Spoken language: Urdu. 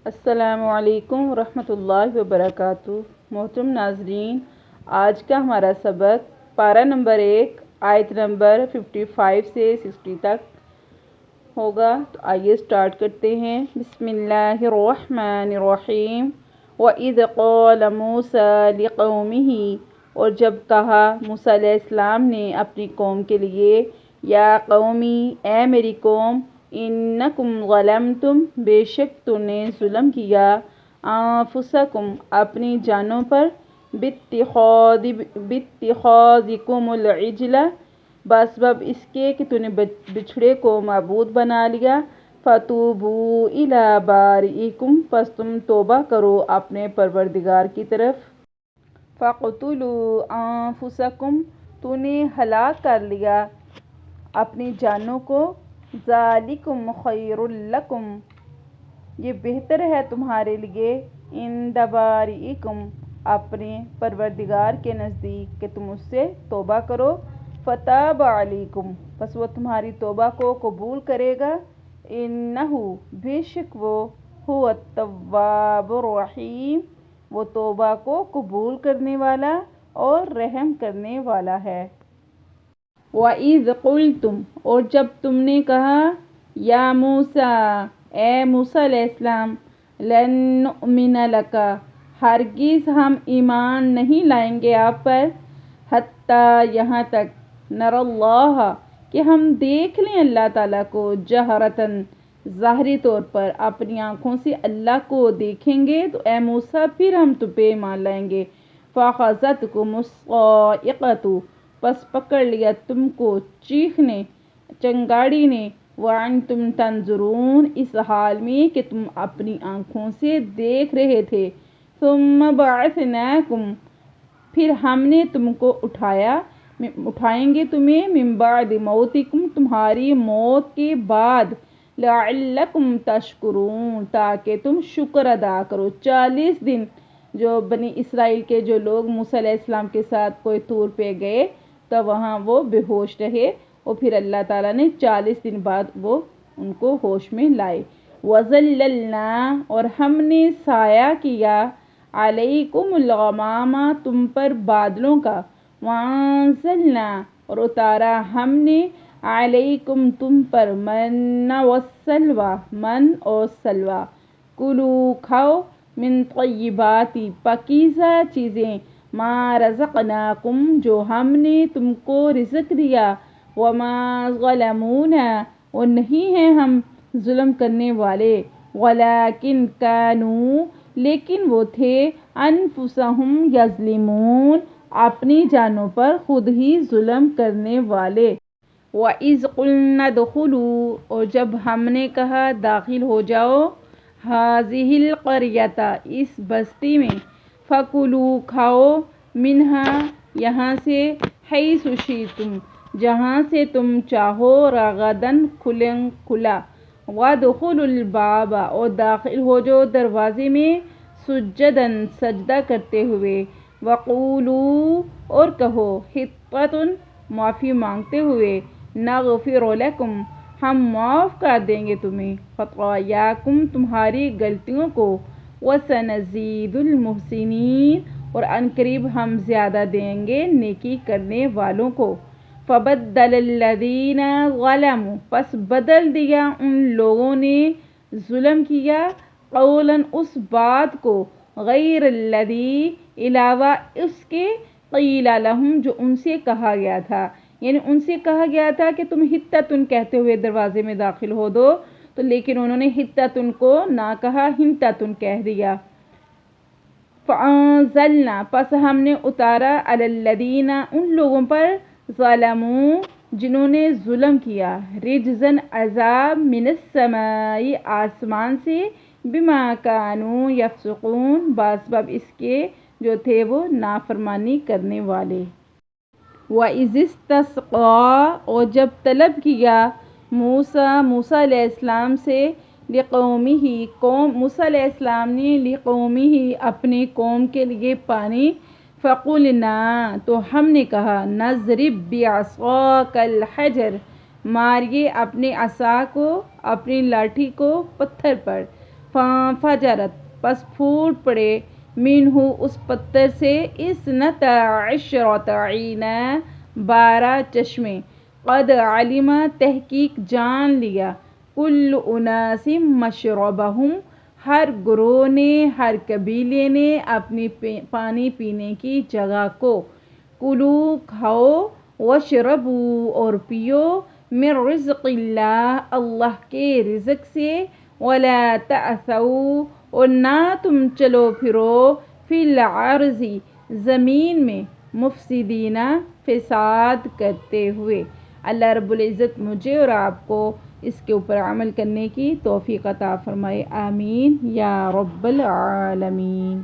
السلام علیکم ورحمۃ اللہ وبرکاتہ۔ محترم ناظرین، آج کا ہمارا سبق پارہ نمبر 1 آیت نمبر 55 سے 60 تک ہوگا۔ تو آئیے سٹارٹ کرتے ہیں۔ بسم اللہ الرحمن الرحیم۔ وَإِذْ قَالَ مُوسَىٰ لِقَوْمِهِ، اور جب کہا موسیٰ علیہ السلام نے اپنی قوم کے لیے، یا قومی، اے میری قوم، انکم ظلمتم، بے شک تم نے ظلم کیا، انفسکم، اپنی جانوں پر، باتخاذکم العجل، بسبب اس کے کہ تم نے بچھڑے کو معبود بنا لیا، فتوبوا الی بارئکم، پس تم توبہ کرو اپنے پروردگار کی طرف، فاقتلوا انفسکم، تو نے ہلاک کر لیا اپنی جانوں کو، ذالکم خیر لکم، یہ بہتر ہے تمہارے لیے، عند بارئکم، اپنے پروردگار کے نزدیک کہ تم اس سے توبہ کرو، فتاب علیکم، پس وہ تمہاری توبہ کو قبول کرے گا، انہ، بے شک وہ، هو التواب الرحیم، وہ توبہ کو قبول کرنے والا اور رحم کرنے والا ہے۔ وَإِذْ قُلْتُمْ، اور جب تم نے کہا، یا موسیٰ، اے موسیٰ علیہ السلام، لن نؤمن لک، ہرگز ہم ایمان نہیں لائیں گے آپ پر، حتیٰ، یہاں تک، نر اللہ، کہ ہم دیکھ لیں اللہ تعالیٰ کو، جہرتاً، ظاہری طور پر، اپنی آنکھوں سے اللہ کو دیکھیں گے تو اے موسیٰ پھر ہم تم پہ ایمان لائیں گے، فَأَخَذَتْكُمُ الصَّاعِقَةُ، پس پکڑ لیا تم کو چیخنے، چنگاڑی نے، وَأَنْتُمْ تَنْظُرُونَ، اس حال میں کہ تم اپنی آنکھوں سے دیکھ رہے تھے، ثُمَّ بَعَثْنَاكُمْ، پھر ہم نے تم کو اٹھائیں گے تمہیں، مِن بَعْدِ مَوْتِكُمْ، تمہاری موت کے بعد، لَعَلَّكُمْ تَشْكُرُونَ، تاکہ تم شکر ادا کرو۔ 40 دن جو بنی اسرائیل کے جو لوگ موسیٰ علیہ السلام کے ساتھ کوہ طور پہ گئے تو وہاں وہ بے ہوش رہے، اور پھر اللہ تعالیٰ نے 40 دن بعد وہ ان کو ہوش میں لائے۔ وَظَلَّلْنَا، اور ہم نے سایہ کیا، عَلَيْكُمُ الْغَمَامَ، تم پر بادلوں کا، وَأَنزَلْنَا، اور اتارا ہم نے، عَلَيْكُمْ، تم پر، مَنَّ وَالسَّلْوَىٰ، من اور سلویٰ، کُلُوا، کھاؤ، من طیباتی، پاکیزہ چیزیں، ما رزقناکم، جو ہم نے تم کو رزق دیا، وما ظلمونا، اور نہیں ہیں ہم ظلم کرنے والے، ولیکن کانوا، لیکن وہ تھے، انفسہم یظلمون، اپنی جانوں پر خود ہی ظلم کرنے والے۔ وَإِذْ قُلْنَا ادْخُلُوا، اور جب ہم نے کہا داخل ہو جاؤ، هَٰذِهِ الْقَرْيَةَ، اس بستی میں، فَكُلُوا، کھاؤ، مِنْهَا، یہاں سے، حَيْثُ شِئْتُمْ، جہاں سے تم چاہو، رَغَدًا، کھلا، وَادْخُلُوا الْبَابَ، اور داخل ہو جاؤ دروازے میں، سُجَّدًا، سجدہ کرتے ہوئے، وَقُولُوا، اور کہو، حِطَّةٌ، معافی مانگتے ہوئے، نَغْفِرُ لَكُمْ، ہم معاف کر دیں گے تمہیں، خطایاکم، تمہاری غلطیوں کو، وَسَنَزِيدُ الْمُحْسِنِينَ، اور عنقریب ہم زیادہ دیں گے نیکی کرنے والوں کو۔ فَبَدَّلَ الَّذِينَ ظَلَمُوا، پس بدل دیا ان لوگوں نے ظلم کیا، قولاً، اس بات کو، غیر الذی، علاوہ اس کے، قیل لہم، جو ان سے کہا گیا تھا، یعنی ان سے کہا گیا تھا کہ تم حطۃ کہتے ہوئے دروازے میں داخل ہو دو، تو لیکن انہوں نے حطۃ کو نہ کہا، حنطۃ کہہ دیا۔ فَأَنزَلْنَا، پس ہم نے اتارا، عَلَى الَّذِينَ، ان لوگوں پر، ظَلَمُوا، جنہوں نے ظلم کیا، رِجْزًا، عذاب، مِنَ السَّمَاءِ، آسمان سے، بِمَا كَانُوا يَفْسُقُونَ، بسبب اس کے جو تھے وہ نافرمانی کرنے والے۔ وَإِذِ اسْتَسْقَىٰ، اور جب طلب کیا موسیٰ علیہ السلام سے، لِقَوْمِهِ، موسیٰ علیہ السلام نے، لِقَوْمِهِ، اپنی قوم کے لیے پانی، فَقُلْنَا، تو ہم نے کہا، نَضْرِب بِعَصَاكَ الْحَجَرَ، ماریے اپنے عصا کو، اپنی لاٹھی کو پتھر پر، فجرت پس پھوٹ پڑے منہ اس پتھر سے اثنتا عشرۃ عینا 12 چشمے قد علم تحقیق جان لیا کل اناس مشربہم ہر گروہ نے ہر قبیلے نے اپنی پانی پینے کی جگہ کو کلو کھاؤ وشربو اور پیو من رزق اللہ اللہ کے رزق سے ولا تعثوا اور نہ تم چلو پھرو فی الارض زمین میں مفسدین فساد کرتے ہوئے۔ اللہ رب العزت مجھے اور آپ کو اس کے اوپر عمل کرنے کی توفیق عطا فرمائے، آمین یا رب العالمین۔